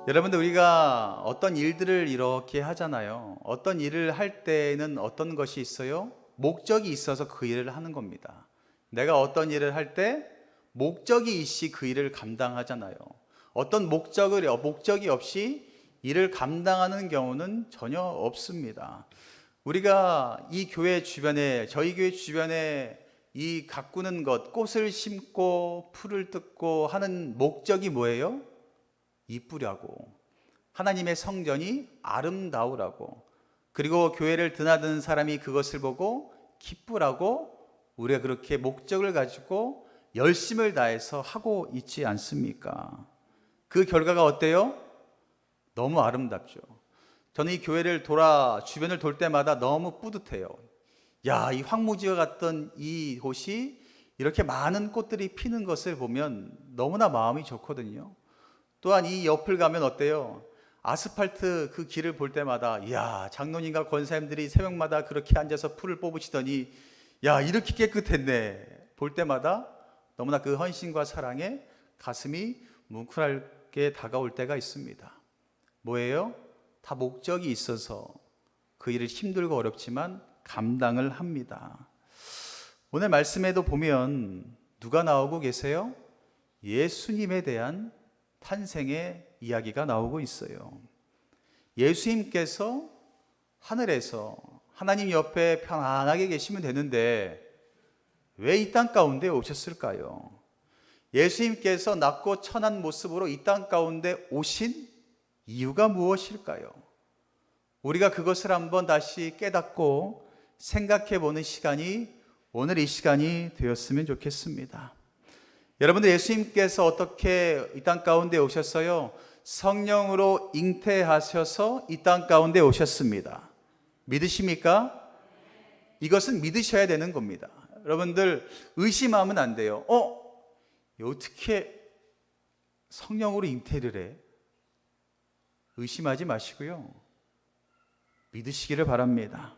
여러분들, 우리가 어떤 일들을 이렇게 하잖아요. 어떤 일을 할 때는 어떤 것이 있어요? 목적이 있어서 그 일을 하는 겁니다. 내가 어떤 일을 할 때 목적이 있이 그 일을 감당하잖아요. 어떤 목적이 없이 일을 감당하는 경우는 전혀 없습니다. 우리가 이 교회 주변에, 저희 교회 주변에 이 가꾸는 것, 꽃을 심고 풀을 뜯고 하는 목적이 뭐예요? 이쁘라고, 하나님의 성전이 아름다우라고, 그리고 교회를 드나드는 사람이 그것을 보고 기쁘라고, 우리가 그렇게 목적을 가지고 열심을 다해서 하고 있지 않습니까? 그 결과가 어때요? 너무 아름답죠. 저는 이 교회를 주변을 돌 때마다 너무 뿌듯해요. 야, 이 황무지와 같던 이 곳이 이렇게 많은 꽃들이 피는 것을 보면 너무나 마음이 좋거든요. 또한 이 옆을 가면 어때요? 아스팔트 그 길을 볼 때마다, 야, 장로님과 권사님들이 새벽마다 그렇게 앉아서 풀을 뽑으시더니, 야, 이렇게 깨끗했네. 볼 때마다 너무나 그 헌신과 사랑에 가슴이 뭉클하게 다가올 때가 있습니다. 뭐예요? 다 목적이 있어서 그 일을 힘들고 어렵지만 감당을 합니다. 오늘 말씀에도 보면 누가 나오고 계세요? 예수님에 대한 탄생의 이야기가 나오고 있어요. 예수님께서 하늘에서 하나님 옆에 편안하게 계시면 되는데 왜 이 땅 가운데 오셨을까요? 예수님께서 낮고 천한 모습으로 이 땅 가운데 오신 이유가 무엇일까요? 우리가 그것을 한번 다시 깨닫고 생각해 보는 시간이 오늘 이 시간이 되었으면 좋겠습니다. 여러분들, 예수님께서 어떻게 이 땅 가운데 오셨어요? 성령으로 잉태하셔서 이 땅 가운데 오셨습니다. 믿으십니까? 이것은 믿으셔야 되는 겁니다. 여러분들, 의심하면 안 돼요. 어떻게 성령으로 잉태를 해? 의심하지 마시고요, 믿으시기를 바랍니다.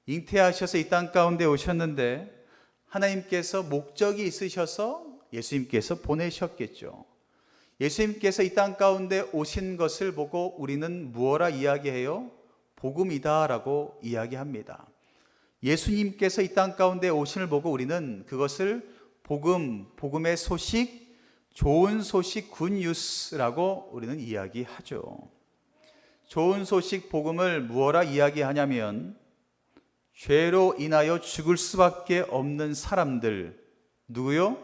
잉태하셔서 이 땅 가운데 오셨는데 하나님께서 목적이 있으셔서 예수님께서 보내셨겠죠. 예수님께서 이 땅 가운데 오신 것을 보고 우리는 무엇라 이야기해요? 복음이다 라고 이야기합니다. 예수님께서 이 땅 가운데 오심을 보고 우리는 그것을 복음의 소식, 좋은 소식, 굿뉴스라고 우리는 이야기하죠. 좋은 소식, 복음을 무엇라 이야기하냐면, 죄로 인하여 죽을 수밖에 없는 사람들, 누구요?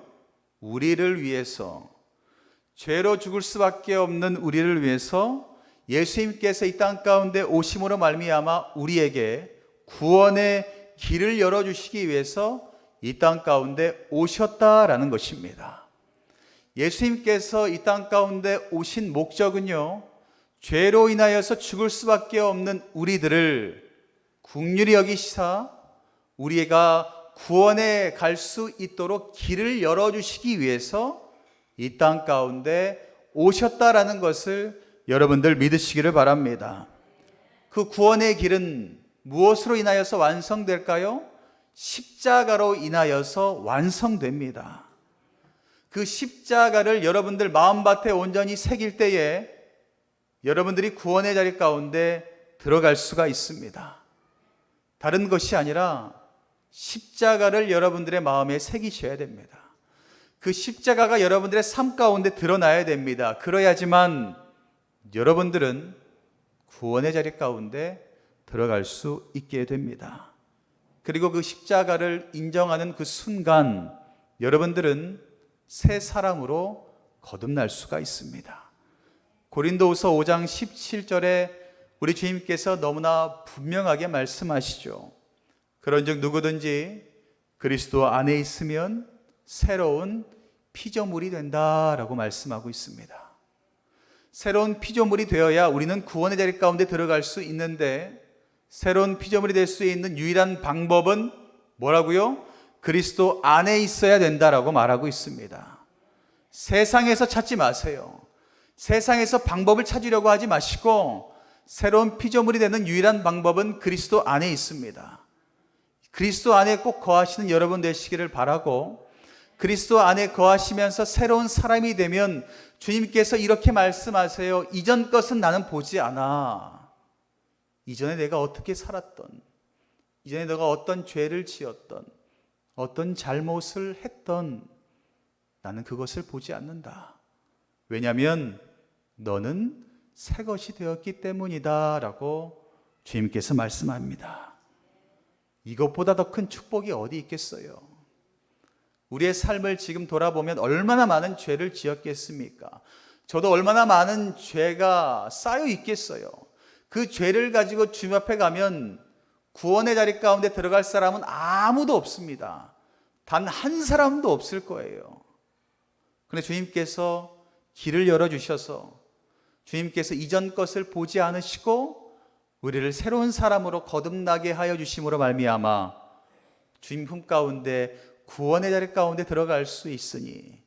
우리를 위해서, 죄로 죽을 수밖에 없는 우리를 위해서 예수님께서 이 땅 가운데 오심으로 말미암아 우리에게 구원의 길을 열어주시기 위해서 이 땅 가운데 오셨다라는 것입니다. 예수님께서 이 땅 가운데 오신 목적은요, 죄로 인하여서 죽을 수밖에 없는 우리들을 긍휼히 여기시사 우리가 구원에 갈 수 있도록 길을 열어주시기 위해서 이 땅 가운데 오셨다라는 것을 여러분들 믿으시기를 바랍니다. 그 구원의 길은 무엇으로 인하여서 완성될까요? 십자가로 인하여서 완성됩니다. 그 십자가를 여러분들 마음밭에 온전히 새길 때에 여러분들이 구원의 자리 가운데 들어갈 수가 있습니다. 다른 것이 아니라 십자가를 여러분들의 마음에 새기셔야 됩니다. 그 십자가가 여러분들의 삶 가운데 드러나야 됩니다. 그래야지만 여러분들은 구원의 자리 가운데 들어갈 수 있게 됩니다. 그리고 그 십자가를 인정하는 그 순간 여러분들은 새 사람으로 거듭날 수가 있습니다. 고린도후서 5장 17절에 우리 주님께서 너무나 분명하게 말씀하시죠. 그런즉 누구든지 그리스도 안에 있으면 새로운 피조물이 된다라고 말씀하고 있습니다. 새로운 피조물이 되어야 우리는 구원의 자리 가운데 들어갈 수 있는데, 새로운 피조물이 될 수 있는 유일한 방법은 뭐라고요? 그리스도 안에 있어야 된다라고 말하고 있습니다. 세상에서 찾지 마세요. 세상에서 방법을 찾으려고 하지 마시고 새로운 피조물이 되는 유일한 방법은 그리스도 안에 있습니다. 그리스도 안에 꼭 거하시는 여러분 되시기를 바라고, 그리스도 안에 거하시면서 새로운 사람이 되면 주님께서 이렇게 말씀하세요. 이전 것은 나는 보지 않아. 이전에 내가 어떻게 살았던, 이전에 내가 어떤 죄를 지었던, 어떤 잘못을 했던, 나는 그것을 보지 않는다. 왜냐하면 너는 새 것이 되었기 때문이다 라고 주님께서 말씀합니다. 이것보다 더 큰 축복이 어디 있겠어요? 우리의 삶을 지금 돌아보면 얼마나 많은 죄를 지었겠습니까? 저도 얼마나 많은 죄가 쌓여 있겠어요. 그 죄를 가지고 주님 앞에 가면 구원의 자리 가운데 들어갈 사람은 아무도 없습니다. 단 한 사람도 없을 거예요. 그런데 주님께서 길을 열어주셔서, 주님께서 이전 것을 보지 않으시고 우리를 새로운 사람으로 거듭나게 하여 주심으로 말미암아 주님 품 가운데 구원의 자리 가운데 들어갈 수 있으니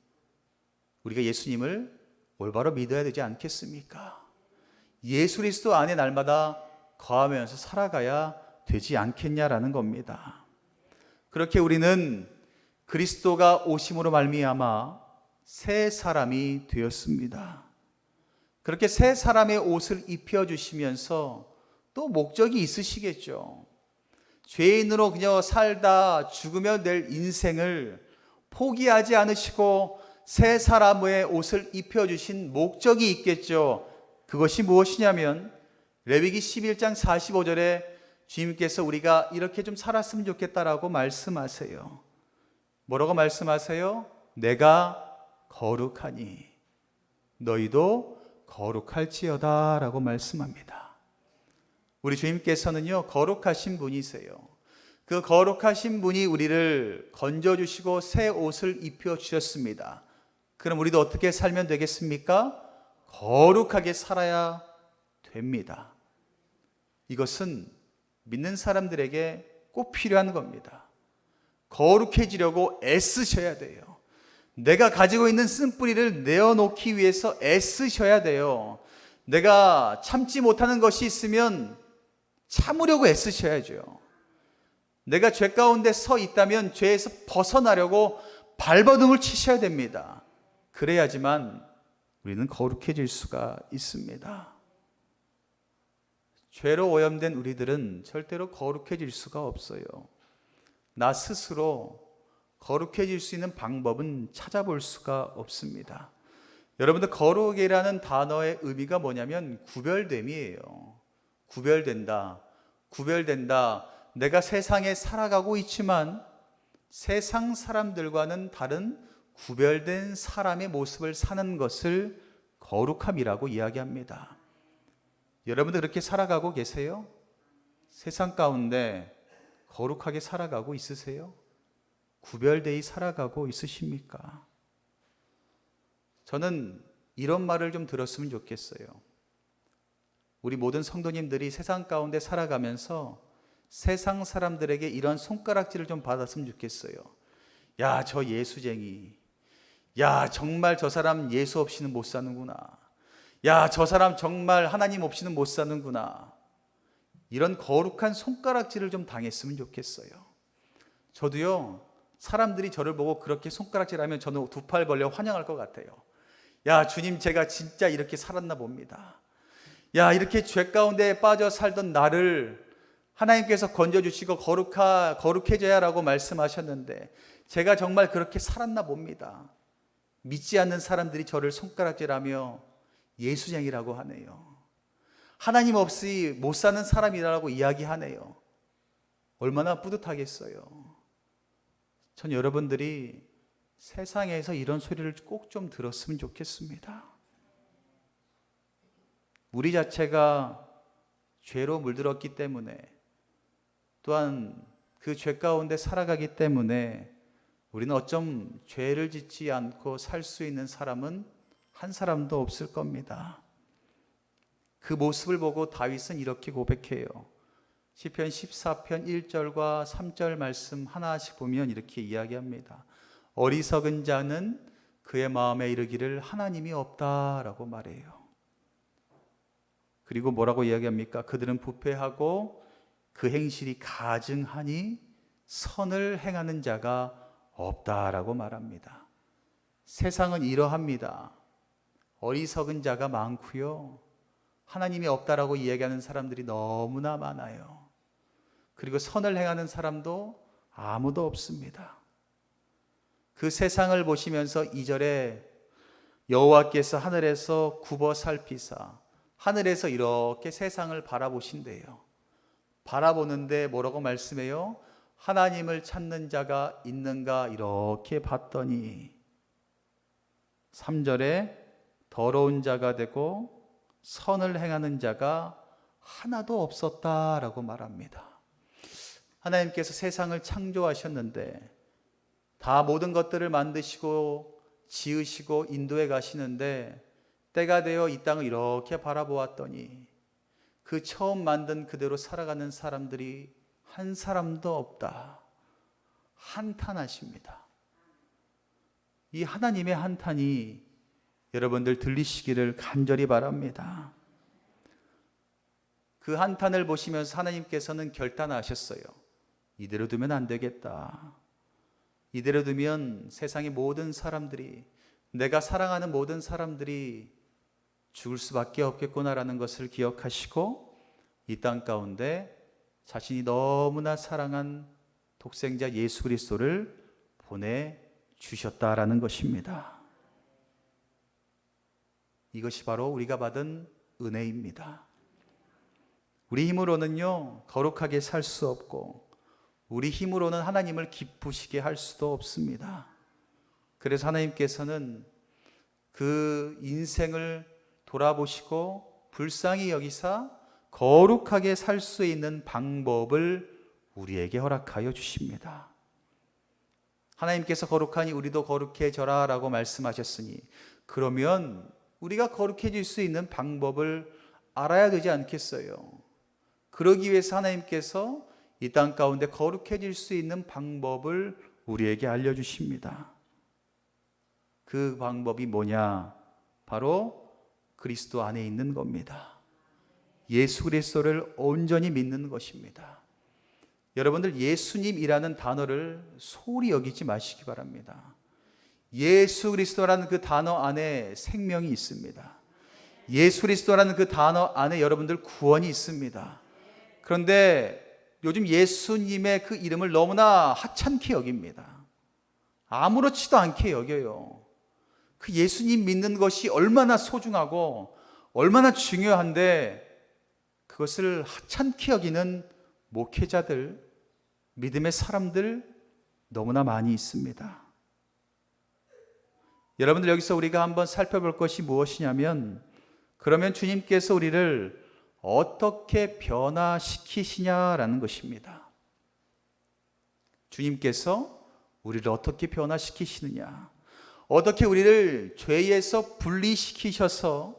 우리가 예수님을 올바로 믿어야 되지 않겠습니까? 예수 그리스도 안에 날마다 거하면서 살아가야 되지 않겠냐라는 겁니다. 그렇게 우리는 그리스도가 오심으로 말미암아 새 사람이 되었습니다. 그렇게 새 사람의 옷을 입혀주시면서 또 목적이 있으시겠죠. 죄인으로 그냥 살다 죽으며 될 인생을 포기하지 않으시고 새 사람의 옷을 입혀주신 목적이 있겠죠. 그것이 무엇이냐면 레위기 11장 45절에 주님께서 우리가 이렇게 좀 살았으면 좋겠다라고 말씀하세요. 뭐라고 말씀하세요? 내가 거룩하니 너희도 거룩할지어다 라고 말씀합니다. 우리 주님께서는요, 거룩하신 분이세요. 그 거룩하신 분이 우리를 건져주시고 새 옷을 입혀주셨습니다. 그럼 우리도 어떻게 살면 되겠습니까? 거룩하게 살아야 됩니다. 이것은 믿는 사람들에게 꼭 필요한 겁니다. 거룩해지려고 애쓰셔야 돼요. 내가 가지고 있는 쓴뿌리를 내어놓기 위해서 애쓰셔야 돼요. 내가 참지 못하는 것이 있으면 참으려고 애쓰셔야죠. 내가 죄 가운데 서 있다면 죄에서 벗어나려고 발버둥을 치셔야 됩니다. 그래야지만 우리는 거룩해질 수가 있습니다. 죄로 오염된 우리들은 절대로 거룩해질 수가 없어요. 나 스스로 거룩해질 수 있는 방법은 찾아볼 수가 없습니다. 여러분들, 거룩이라는 단어의 의미가 뭐냐면 구별됨이에요. 구별된다. 구별된다. 내가 세상에 살아가고 있지만 세상 사람들과는 다른 구별된 사람의 모습을 사는 것을 거룩함이라고 이야기합니다. 여러분들 그렇게 살아가고 계세요? 세상 가운데 거룩하게 살아가고 있으세요? 구별되이 살아가고 있으십니까? 저는 이런 말을 좀 들었으면 좋겠어요. 우리 모든 성도님들이 세상 가운데 살아가면서 세상 사람들에게 이런 손가락질을 좀 받았으면 좋겠어요. 야, 저 예수쟁이. 야, 정말 저 사람 예수 없이는 못 사는구나. 야, 저 사람 정말 하나님 없이는 못 사는구나. 이런 거룩한 손가락질을 좀 당했으면 좋겠어요. 저도요, 사람들이 저를 보고 그렇게 손가락질하면 저는 두 팔 벌려 환영할 것 같아요. 야, 주님, 제가 진짜 이렇게 살았나 봅니다. 야, 이렇게 죄 가운데 빠져 살던 나를 하나님께서 건져주시고 거룩해져야 라고 말씀하셨는데 제가 정말 그렇게 살았나 봅니다. 믿지 않는 사람들이 저를 손가락질하며 예수쟁이라고 하네요. 하나님 없이 못 사는 사람이라고 이야기하네요. 얼마나 뿌듯하겠어요. 전 여러분들이 세상에서 이런 소리를 꼭 좀 들었으면 좋겠습니다. 우리 자체가 죄로 물들었기 때문에, 또한 그 죄 가운데 살아가기 때문에 우리는 어쩜 죄를 짓지 않고 살 수 있는 사람은 한 사람도 없을 겁니다. 그 모습을 보고 다윗은 이렇게 고백해요. 시편 14편 1절과 3절 말씀 하나씩 보면 이렇게 이야기합니다. 어리석은 자는 그의 마음에 이르기를 하나님이 없다라고 말해요. 그리고 뭐라고 이야기합니까? 그들은 부패하고 그 행실이 가증하니 선을 행하는 자가 없다라고 말합니다. 세상은 이러합니다. 어리석은 자가 많고요. 하나님이 없다라고 이야기하는 사람들이 너무나 많아요. 그리고 선을 행하는 사람도 아무도 없습니다. 그 세상을 보시면서 2절에 여호와께서 하늘에서 굽어 살피사 하늘에서 이렇게 세상을 바라보신대요. 바라보는데 뭐라고 말씀해요? 하나님을 찾는 자가 있는가 이렇게 봤더니 3절에 더러운 자가 되고 선을 행하는 자가 하나도 없었다라고 말합니다. 하나님께서 세상을 창조하셨는데 다 모든 것들을 만드시고 지으시고 인도해 가시는데 때가 되어 이 땅을 이렇게 바라보았더니 그 처음 만든 그대로 살아가는 사람들이 한 사람도 없다. 한탄하십니다. 이 하나님의 한탄이 여러분들 들리시기를 간절히 바랍니다. 그 한탄을 보시면서 하나님께서는 결단하셨어요. 이대로 두면 안 되겠다. 이대로 두면 세상의 모든 사람들이, 내가 사랑하는 모든 사람들이 죽을 수밖에 없겠구나라는 것을 기억하시고 이 땅 가운데 자신이 너무나 사랑한 독생자 예수 그리스도를 보내주셨다라는 것입니다. 이것이 바로 우리가 받은 은혜입니다. 우리 힘으로는요, 거룩하게 살 수 없고 우리 힘으로는 하나님을 기쁘시게 할 수도 없습니다. 그래서 하나님께서는 그 인생을 돌아보시고 불쌍히 여기사 거룩하게 살 수 있는 방법을 우리에게 허락하여 주십니다. 하나님께서 거룩하니 우리도 거룩해져라 라고 말씀하셨으니 그러면 우리가 거룩해질 수 있는 방법을 알아야 되지 않겠어요? 그러기 위해서 하나님께서 이 땅 가운데 거룩해질 수 있는 방법을 우리에게 알려주십니다. 그 방법이 뭐냐? 바로 그리스도 안에 있는 겁니다. 예수 그리스도를 온전히 믿는 것입니다. 여러분들 예수님이라는 단어를 소홀히 여기지 마시기 바랍니다. 예수 그리스도라는 그 단어 안에 생명이 있습니다. 예수 그리스도라는 그 단어 안에 여러분들 구원이 있습니다. 그런데 요즘 예수님의 그 이름을 너무나 하찮게 여깁니다. 아무렇지도 않게 여겨요. 그 예수님 믿는 것이 얼마나 소중하고 얼마나 중요한데 그것을 하찮게 여기는 목회자들, 믿음의 사람들 너무나 많이 있습니다. 여러분들 여기서 우리가 한번 살펴볼 것이 무엇이냐면 그러면 주님께서 우리를 어떻게 변화시키시냐라는 것입니다. 주님께서 우리를 어떻게 변화시키시느냐, 어떻게 우리를 죄에서 분리시키셔서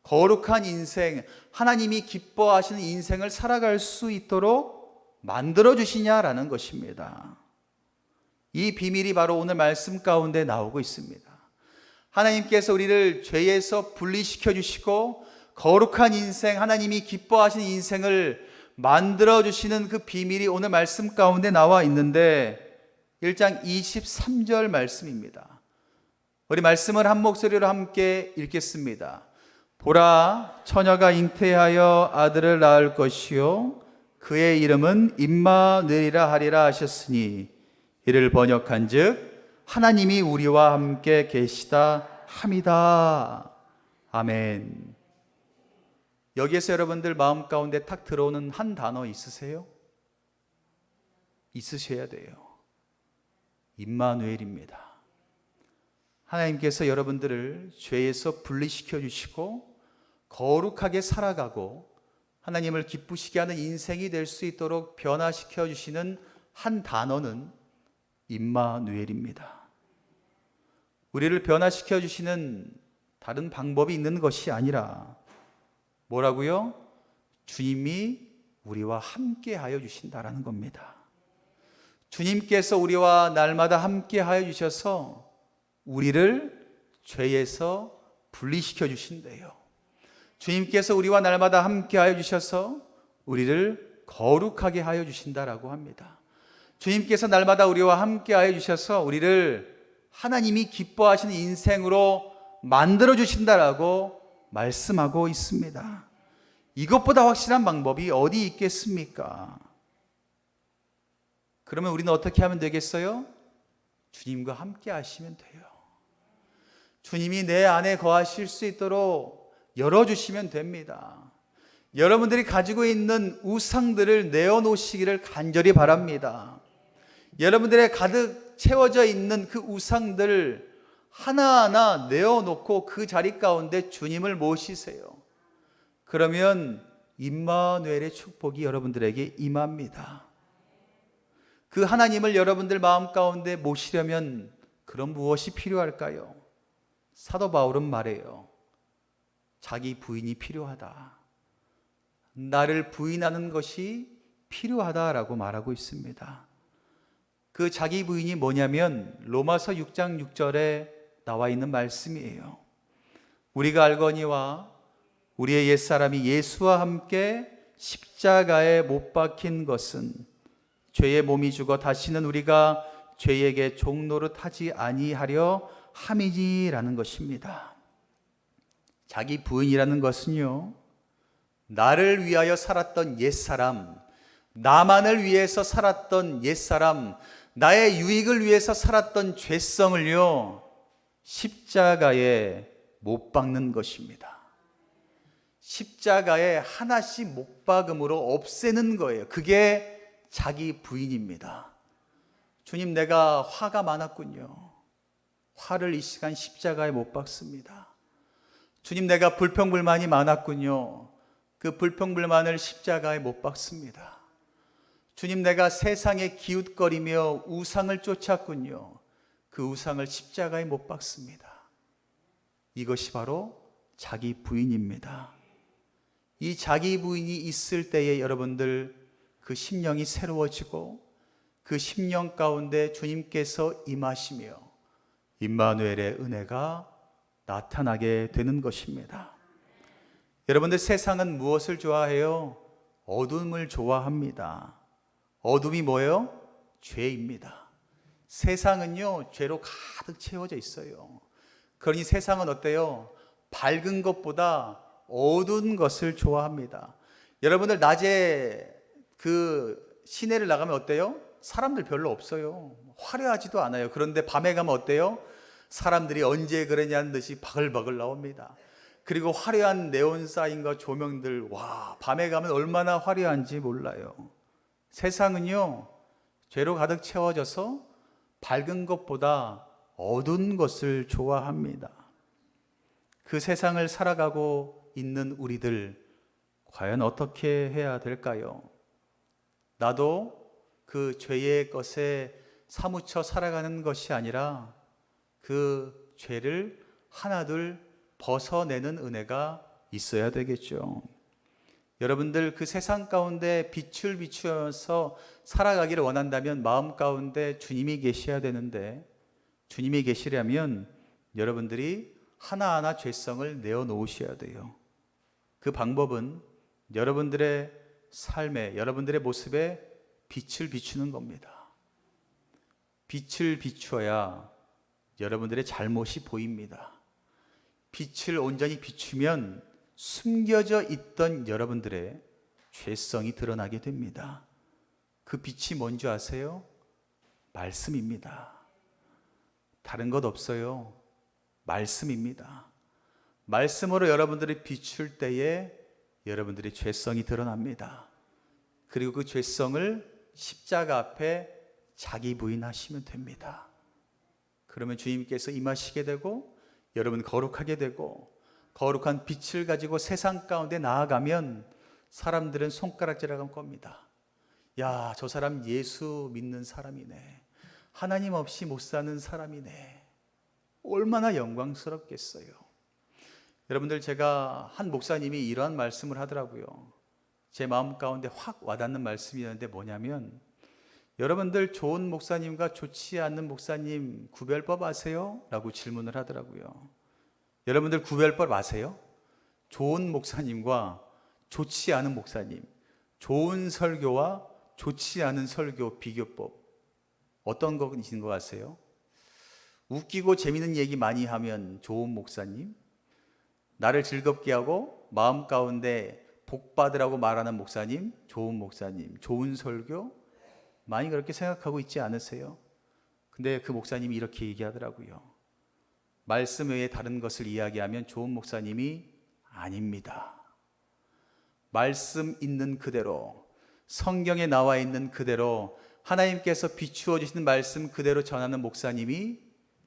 거룩한 인생, 하나님이 기뻐하시는 인생을 살아갈 수 있도록 만들어주시냐라는 것입니다. 이 비밀이 바로 오늘 말씀 가운데 나오고 있습니다. 하나님께서 우리를 죄에서 분리시켜 주시고 거룩한 인생, 하나님이 기뻐하시는 인생을 만들어주시는 그 비밀이 오늘 말씀 가운데 나와 있는데 1장 23절 말씀입니다. 우리 말씀을 한 목소리로 함께 읽겠습니다. 보라, 처녀가 잉태하여 아들을 낳을 것이요 그의 이름은 임마누엘이라 하리라 하셨으니 이를 번역한즉 하나님이 우리와 함께 계시다 함이다. 아멘. 여기에서 여러분들 마음 가운데 탁 들어오는 한 단어 있으세요? 있으셔야 돼요. 임마누엘입니다. 하나님께서 여러분들을 죄에서 분리시켜 주시고 거룩하게 살아가고 하나님을 기쁘시게 하는 인생이 될 수 있도록 변화시켜 주시는 한 단어는 임마누엘입니다. 우리를 변화시켜 주시는 다른 방법이 있는 것이 아니라 뭐라고요? 주님이 우리와 함께 하여 주신다라는 겁니다. 주님께서 우리와 날마다 함께 하여 주셔서 우리를 죄에서 분리시켜 주신대요. 주님께서 우리와 날마다 함께 하여 주셔서 우리를 거룩하게 하여 주신다라고 합니다. 주님께서 날마다 우리와 함께하여 주셔서 우리를 하나님이 기뻐하시는 인생으로 만들어 주신다라고 말씀하고 있습니다. 이것보다 확실한 방법이 어디 있겠습니까? 그러면 우리는 어떻게 하면 되겠어요? 주님과 함께 하시면 돼요. 주님이 내 안에 거하실 수 있도록 열어주시면 됩니다. 여러분들이 가지고 있는 우상들을 내어놓으시기를 간절히 바랍니다. 여러분들의 가득 채워져 있는 그 우상들을 하나하나 내어놓고 그 자리 가운데 주님을 모시세요. 그러면 임마누엘의 축복이 여러분들에게 임합니다. 그 하나님을 여러분들 마음 가운데 모시려면 그럼 무엇이 필요할까요? 사도 바울은 말해요. 자기 부인이 필요하다. 나를 부인하는 것이 필요하다라고 말하고 있습니다. 그 자기 부인이 뭐냐면 로마서 6장 6절에 나와 있는 말씀이에요. 우리가 알거니와 우리의 옛사람이 예수와 함께 십자가에 못 박힌 것은 죄의 몸이 죽어 다시는 우리가 죄에게 종노릇하지 아니하려 함이니라는 것입니다. 자기 부인이라는 것은요, 나를 위하여 살았던 옛사람, 나만을 위해서 살았던 옛사람, 나의 유익을 위해서 살았던 죄성을요, 십자가에 못 박는 것입니다. 십자가에 하나씩 못 박음으로 없애는 거예요. 그게 자기 부인입니다. 주님, 내가 화가 많았군요. 화를 이 시간 십자가에 못 박습니다. 주님, 내가 불평불만이 많았군요. 그 불평불만을 십자가에 못 박습니다. 주님, 내가 세상에 기웃거리며 우상을 쫓았군요. 그 우상을 십자가에 못 박습니다. 이것이 바로 자기 부인입니다. 이 자기 부인이 있을 때에 여러분들 그 심령이 새로워지고 그 심령 가운데 주님께서 임하시며 임마누엘의 은혜가 나타나게 되는 것입니다. 여러분들, 세상은 무엇을 좋아해요? 어둠을 좋아합니다. 어둠이 뭐예요? 죄입니다. 세상은요, 죄로 가득 채워져 있어요. 그러니 세상은 어때요? 밝은 것보다 어두운 것을 좋아합니다. 여러분들, 낮에 그 시내를 나가면 어때요? 사람들 별로 없어요. 화려하지도 않아요. 그런데 밤에 가면 어때요? 사람들이 언제 그러냐는 듯이 바글바글 나옵니다. 그리고 화려한 네온사인과 조명들, 와, 밤에 가면 얼마나 화려한지 몰라요. 세상은요, 죄로 가득 채워져서 밝은 것보다 어두운 것을 좋아합니다. 그 세상을 살아가고 있는 우리들, 과연 어떻게 해야 될까요? 나도 그 죄의 것에 사무쳐 살아가는 것이 아니라 그 죄를 하나둘 벗어내는 은혜가 있어야 되겠죠. 여러분들, 그 세상 가운데 빛을 비추어서 살아가기를 원한다면 마음 가운데 주님이 계셔야 되는데, 주님이 계시려면 여러분들이 하나하나 죄성을 내어놓으셔야 돼요. 그 방법은 여러분들의 삶에, 여러분들의 모습에 빛을 비추는 겁니다. 빛을 비추어야 여러분들의 잘못이 보입니다. 빛을 온전히 비추면 숨겨져 있던 여러분들의 죄성이 드러나게 됩니다. 그 빛이 뭔지 아세요? 말씀입니다. 다른 것 없어요. 말씀입니다. 말씀으로 여러분들이 비출 때에 여러분들의 죄성이 드러납니다. 그리고 그 죄성을 십자가 앞에 자기 부인하시면 됩니다. 그러면 주님께서 임하시게 되고 여러분 거룩하게 되고, 거룩한 빛을 가지고 세상 가운데 나아가면 사람들은 손가락질하는 겁니다. 야, 저 사람 예수 믿는 사람이네. 하나님 없이 못 사는 사람이네. 얼마나 영광스럽겠어요. 여러분들, 제가 한 목사님이 이러한 말씀을 하더라고요. 제 마음 가운데 확 와닿는 말씀이었는데 뭐냐면, 여러분들 좋은 목사님과 좋지 않는 목사님 구별법 아세요? 라고 질문을 하더라고요. 여러분들 구별법 아세요? 좋은 목사님과 좋지 않은 목사님, 좋은 설교와 좋지 않은 설교 비교법 어떤 것인 것 같아요? 웃기고 재밌는 얘기 많이 하면 좋은 목사님, 나를 즐겁게 하고 마음 가운데 복 받으라고 말하는 목사님, 좋은 목사님, 좋은 설교, 많이 그렇게 생각하고 있지 않으세요? 근데 그 목사님이 이렇게 얘기하더라고요. 말씀 외에 다른 것을 이야기하면 좋은 목사님이 아닙니다. 말씀 있는 그대로, 성경에 나와 있는 그대로, 하나님께서 비추어 주시는 말씀 그대로 전하는 목사님이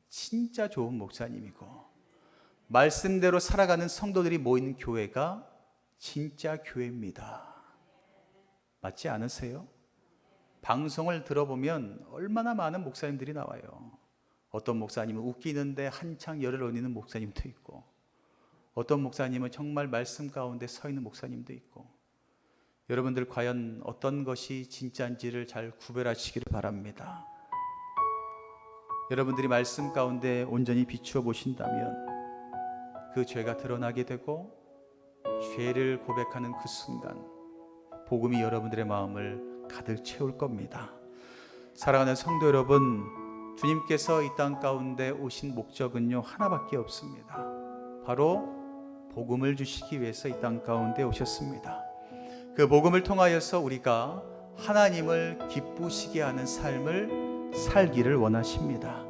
진짜 좋은 목사님이고, 말씀대로 살아가는 성도들이 모이는 교회가 진짜 교회입니다. 맞지 않으세요? 방송을 들어보면 얼마나 많은 목사님들이 나와요. 어떤 목사님은 웃기는데 한창 열을 올리는 목사님도 있고, 어떤 목사님은 정말 말씀 가운데 서 있는 목사님도 있고, 여러분들 과연 어떤 것이 진짜인지를 잘 구별하시기를 바랍니다. 여러분들이 말씀 가운데 온전히 비추어 보신다면 그 죄가 드러나게 되고, 죄를 고백하는 그 순간 복음이 여러분들의 마음을 가득 채울 겁니다. 사랑하는 성도 여러분, 주님께서 이 땅 가운데 오신 목적은요 하나밖에 없습니다. 바로 복음을 주시기 위해서 이 땅 가운데 오셨습니다. 그 복음을 통하여서 우리가 하나님을 기쁘시게 하는 삶을 살기를 원하십니다.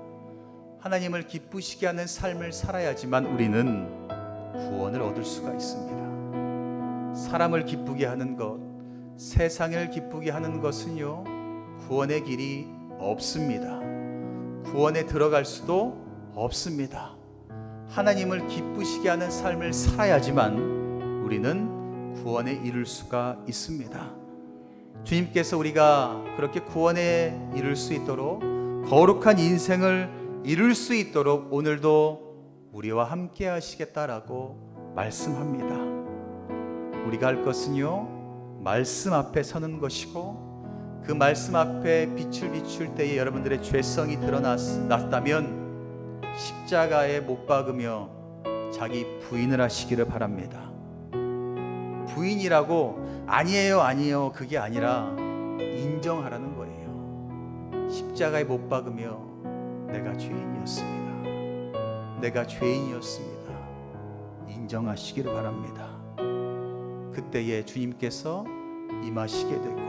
하나님을 기쁘시게 하는 삶을 살아야지만 우리는 구원을 얻을 수가 있습니다. 사람을 기쁘게 하는 것, 세상을 기쁘게 하는 것은요 구원의 길이 없습니다. 구원에 들어갈 수도 없습니다. 하나님을 기쁘시게 하는 삶을 살아야지만 우리는 구원에 이를 수가 있습니다. 주님께서 우리가 그렇게 구원에 이를 수 있도록, 거룩한 인생을 이룰 수 있도록 오늘도 우리와 함께 하시겠다라고 말씀합니다. 우리가 할 것은요 말씀 앞에 서는 것이고, 그 말씀 앞에 빛을 비출 때에 여러분들의 죄성이 드러났다면 십자가에 못 박으며 자기 부인을 하시기를 바랍니다. 부인이라고 아니에요 그게 아니라 인정하라는 거예요. 십자가에 못 박으며 내가 죄인이었습니다. 인정하시기를 바랍니다. 그때에 주님께서 임하시게 되고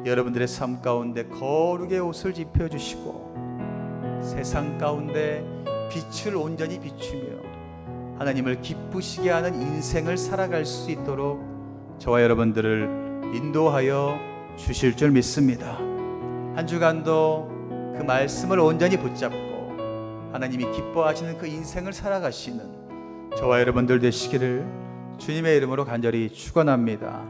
여러분들의 삶 가운데 거룩의 옷을 입혀주시고 세상 가운데 빛을 온전히 비추며 하나님을 기쁘시게 하는 인생을 살아갈 수 있도록 저와 여러분들을 인도하여 주실 줄 믿습니다. 한 주간도 그 말씀을 온전히 붙잡고 하나님이 기뻐하시는 그 인생을 살아가시는 저와 여러분들 되시기를 주님의 이름으로 간절히 축원합니다.